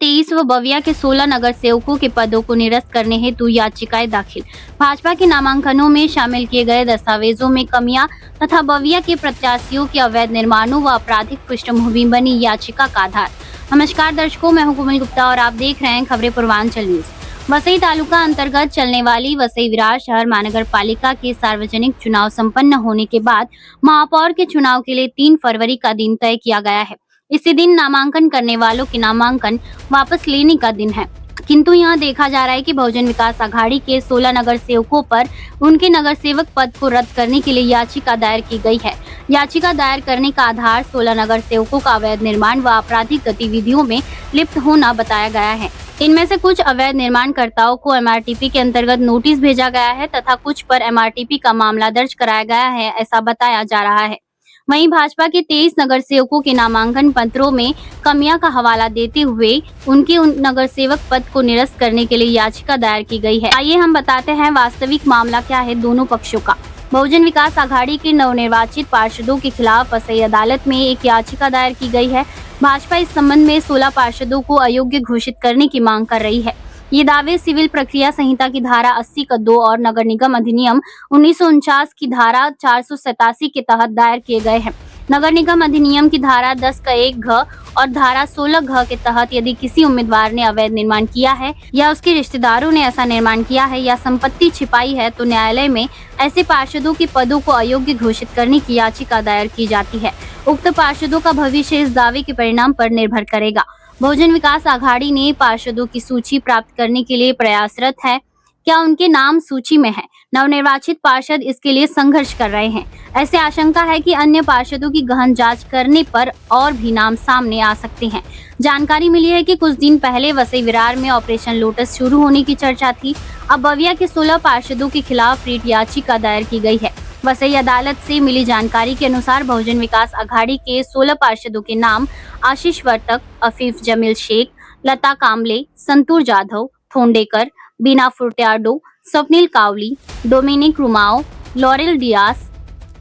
23 व बविया के 16 नगर सेवकों के पदों को निरस्त करने हेतु याचिकाएं दाखिल। भाजपा के नामांकनों में शामिल किए गए दस्तावेजों में कमियां तथा बविया के प्रत्याशियों के अवैध निर्माणों व आपराधिक पृष्ठभूमि बनी याचिका का आधार। नमस्कार दर्शकों, मैं हूं कोमल गुप्ता और आप देख रहे हैं खबरें पूर्वांचल न्यूज। वसई तालुका अंतर्गत चलने वाली वसई विरार शहर महानगर पालिका के सार्वजनिक चुनाव संपन्न होने के बाद महापौर के चुनाव के लिए 3 फरवरी का दिन तय किया गया है। इसी दिन नामांकन करने वालों के नामांकन वापस लेने का दिन है, किंतु यहाँ देखा जा रहा है कि बहुजन विकास आघाड़ी के 16 नगर सेवकों पर उनके नगर सेवक पद को रद्द करने के लिए याचिका दायर की गई है। याचिका दायर करने का आधार 16 नगर सेवकों का अवैध निर्माण व आपराधिक गतिविधियों में लिप्त होना बताया गया है। इनमें से कुछ अवैध निर्माणकर्ताओं को एमआरटीपी के अंतर्गत नोटिस भेजा गया है तथा कुछ पर एमआरटीपी का मामला दर्ज कराया गया है, ऐसा बताया जा रहा है। वहीं भाजपा के 23 नगर सेवकों के नामांकन पत्रों में कमियां का हवाला देते हुए उनके नगर सेवक पद को निरस्त करने के लिए याचिका दायर की गई है। आइए हम बताते हैं वास्तविक मामला क्या है दोनों पक्षों का। बहुजन विकास आघाड़ी के नवनिर्वाचित पार्षदों के खिलाफ वसई अदालत में एक याचिका दायर की गई है। भाजपा इस संबंध में 16 पार्षदों को अयोग्य घोषित करने की मांग कर रही है। ये दावे सिविल प्रक्रिया संहिता की धारा 80 का 2 और नगर निगम अधिनियम 1949 की धारा 487 के तहत दायर किए गए हैं। नगर निगम अधिनियम की धारा 10 का 1 घ और धारा 16 घ के तहत यदि किसी उम्मीदवार ने अवैध निर्माण किया है या उसके रिश्तेदारों ने ऐसा निर्माण किया है या संपत्ति छिपाई है तो न्यायालय में ऐसे पार्षदों के पदों को अयोग्य घोषित करने की याचिका दायर की जाती है। उक्त पार्षदों का भविष्य इस दावे के परिणाम पर निर्भर करेगा। बहुजन विकास आघाड़ी ने पार्षदों की सूची प्राप्त करने के लिए प्रयासरत है। क्या उनके नाम सूची में है? नवनिर्वाचित पार्षद इसके लिए संघर्ष कर रहे हैं। ऐसे आशंका है कि अन्य पार्षदों की गहन जांच करने पर और भी नाम सामने आ सकते हैं। जानकारी मिली है कि कुछ दिन पहले वसई विरार में ऑपरेशन लोटस शुरू होने की चर्चा थी। अब बविया के 16 पार्षदों के खिलाफ रिट याचिका दायर की गई है। वसई अदालत से मिली जानकारी के अनुसार बहुजन विकास आघाड़ी के 16 पार्षदों के नाम आशीष वर्तक, अफीफ जमील शेख, लता कामले, संतूर जाधव, थोंडेकर, बीना फुर्त्याडो, स्वप्निल कावली, डोमिनिक रुमाओ, लॉरेल डियास,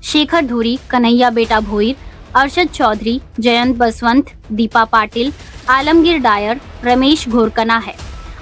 शेखर धूरी, कन्हैया बेटा भोईर, अरशद चौधरी, जयंत बसवंत, दीपा पाटिल, आलमगीर डायर, रमेश घोरकना है।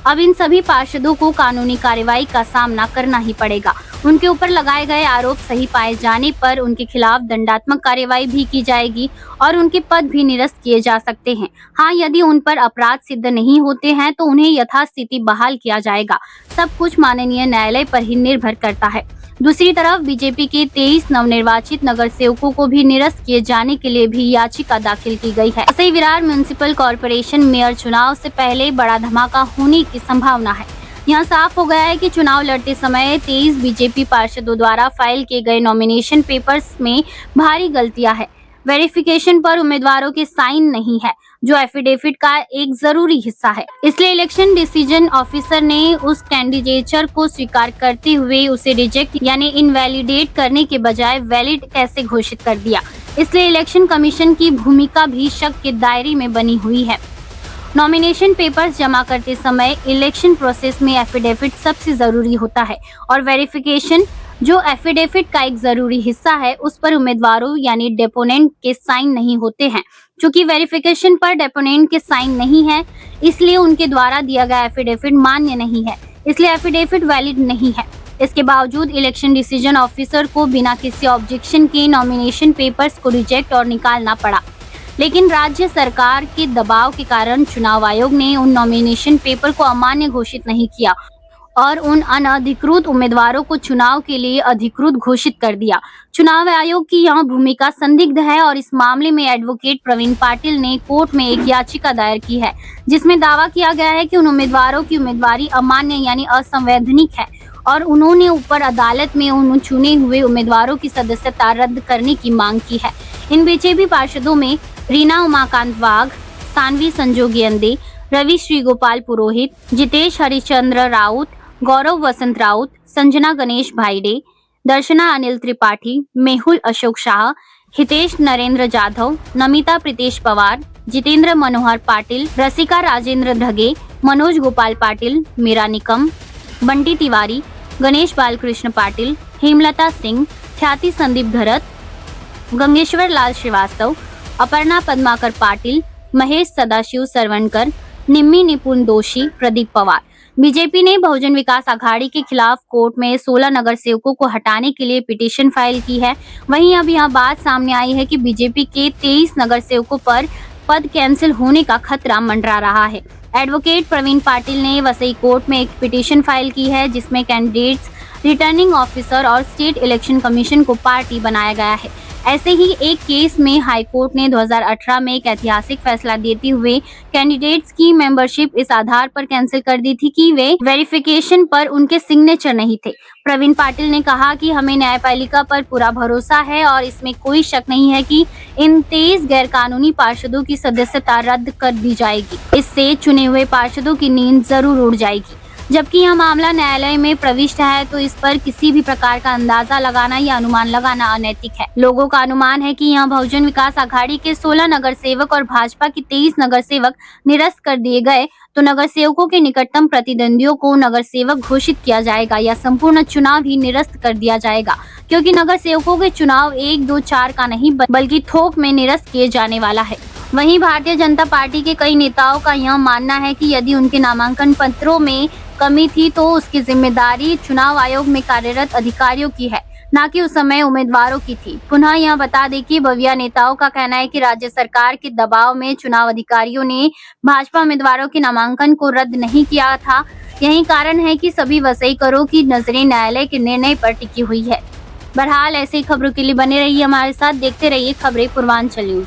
अब इन सभी पार्षदों को कानूनी कार्रवाई का सामना करना ही पड़ेगा। उनके ऊपर लगाए गए आरोप सही पाए जाने पर उनके खिलाफ दंडात्मक कार्रवाई भी की जाएगी और उनके पद भी निरस्त किए जा सकते हैं। हाँ, यदि उन पर अपराध सिद्ध नहीं होते हैं तो उन्हें यथास्थिति बहाल किया जाएगा। सब कुछ माननीय न्यायालय पर ही निर्भर करता है। दूसरी तरफ बीजेपी के 23 नवनिर्वाचित नगर सेवकों को भी निरस्त किए जाने के लिए भी याचिका दाखिल की गई है। Vasai Virar municipal corporation mayor चुनाव से पहले बड़ा धमाका होने की संभावना है। यहाँ साफ हो गया है कि चुनाव लड़ते समय 23 बीजेपी पार्षदों द्वारा फाइल किए गए नॉमिनेशन पेपर्स में भारी गलतियां है। वेरिफिकेशन पर उम्मीदवारों के साइन नहीं है, जो एफिडेविट का एक जरूरी हिस्सा है। इसलिए इलेक्शन डिसीजन ऑफिसर ने उस कैंडिडेचर को स्वीकार करते हुए उसे रिजेक्ट यानी इनवैलिडेट करने के बजाय वैलिड कैसे घोषित कर दिया। इसलिए इलेक्शन कमीशन की भूमिका भी शक के दायरे में बनी हुई है। नॉमिनेशन पेपर्स जमा करते समय इलेक्शन प्रोसेस में एफिडेविट सबसे जरूरी होता है और वेरिफिकेशन जो एफिडेविट का एक जरूरी हिस्सा है उस पर उम्मीदवारों यानी डेपोनेंट के साइन नहीं होते हैं। चूंकि वेरिफिकेशन पर डेपोनेंट के साइन नहीं है, इसलिए उनके द्वारा दिया गया एफिडेविट मान्य नहीं है, इसलिए एफिडेविट वैलिड नहीं है। इसके बावजूद इलेक्शन डिसीजन ऑफिसर को बिना किसी ऑब्जेक्शन के नॉमिनेशन पेपर्स को रिजेक्ट और निकालना पड़ा। लेकिन राज्य सरकार के दबाव के कारण चुनाव आयोग ने उन नॉमिनेशन पेपर को अमान्य घोषित नहीं किया और उन अनधिकृत उम्मीदवारों को चुनाव के लिए अधिकृत घोषित कर दिया। चुनाव आयोग की यहाँ भूमिका संदिग्ध है और इस मामले में एडवोकेट प्रवीण पाटिल ने कोर्ट में एक याचिका दायर की है, जिसमें दावा किया गया है कि उन उम्मीदवारों की उम्मीदवारी अमान्य यानी असंवैधानिक है और उन्होंने ऊपर अदालत में उन चुने हुए उम्मीदवारों की सदस्यता रद्द करने की मांग की है। इन बीजेपी पार्षदों में रीना उमाकांत वाघ, सानवी संजोगी अंदे, रवि श्री गोपाल पुरोहित, जितेश हरिश्चंद्र राउत, गौरव वसंत राउत, संजना गणेश भाईडे, दर्शना अनिल त्रिपाठी, मेहुल अशोक शाह, हितेश नरेंद्र जाधव, नमिता प्रीतेश पवार, जितेंद्र मनोहर पाटिल, रसिका राजेंद्र ढगे, मनोज गोपाल पाटिल, मीरा निकम, बंटी तिवारी, गणेश बालकृष्ण पाटिल, हेमलता सिंह, ख्याति संदीप धरत, गंगेश्वर लाल श्रीवास्तव, अपर्णा पद्माकर पाटिल, महेश सदाशिव सरवणकर, निम्मी निपुण दोषी, प्रदीप पवार। बीजेपी ने बहुजन विकास आघाड़ी के खिलाफ कोर्ट में 16 नगर सेवकों को हटाने के लिए पिटीशन फाइल की है। वहीं अब यह बात सामने आई है कि बीजेपी के 23 नगर सेवकों पर पद कैंसिल होने का खतरा मंडरा रहा है। एडवोकेट प्रवीण पाटिल ने वसई कोर्ट में एक पिटीशन फाइल की है, जिसमें कैंडिडेट्स, रिटर्निंग ऑफिसर और स्टेट इलेक्शन कमीशन को पार्टी बनाया गया है। ऐसे ही एक केस में हाई कोर्ट ने 2018 में एक ऐतिहासिक फैसला देते हुए कैंडिडेट्स की मेंबरशिप इस आधार पर कैंसिल कर दी थी कि वे वेरिफिकेशन पर उनके सिग्नेचर नहीं थे। प्रवीण पाटिल ने कहा कि हमें न्यायपालिका पर पूरा भरोसा है और इसमें कोई शक नहीं है कि इन 23 गैरकानूनी पार्षदों की सदस्यता रद्द कर दी जाएगी। इससे चुने हुए पार्षदों की नींद जरूर उड़ जाएगी। जबकि यह मामला न्यायालय में प्रविष्ट है, तो इस पर किसी भी प्रकार का अंदाजा लगाना या अनुमान लगाना अनैतिक है। लोगों का अनुमान है कि यह बहुजन विकास आघाड़ी के 16 नगर सेवक और भाजपा के 23 नगर सेवक निरस्त कर दिए गए तो नगर सेवकों के निकटतम प्रतिद्वंदियों को नगर सेवक घोषित किया जाएगा या संपूर्ण चुनाव ही निरस्त कर दिया जाएगा, क्योंकि नगर सेवकों के चुनाव 1, 2, 4 का नहीं बल्कि थोक में निरस्त किए जाने वाला है। वहीं भारतीय जनता पार्टी के कई नेताओं का यह मानना है कि यदि उनके नामांकन पत्रों में कमी थी तो उसकी जिम्मेदारी चुनाव आयोग में कार्यरत अधिकारियों की है, न कि उस समय उम्मीदवारों की थी। पुनः यह बता दें कि बविया नेताओं का कहना है कि राज्य सरकार के दबाव में चुनाव अधिकारियों ने भाजपा उम्मीदवारों के नामांकन को रद्द नहीं किया था। यही कारण है कि सभी वसईकरों की नजरें न्यायालय के निर्णय पर टिकी हुई है। बहरहाल ऐसी खबरों के लिए बने रहिए हमारे साथ, देखते रहिए खबरें पूर्वांचल न्यूज।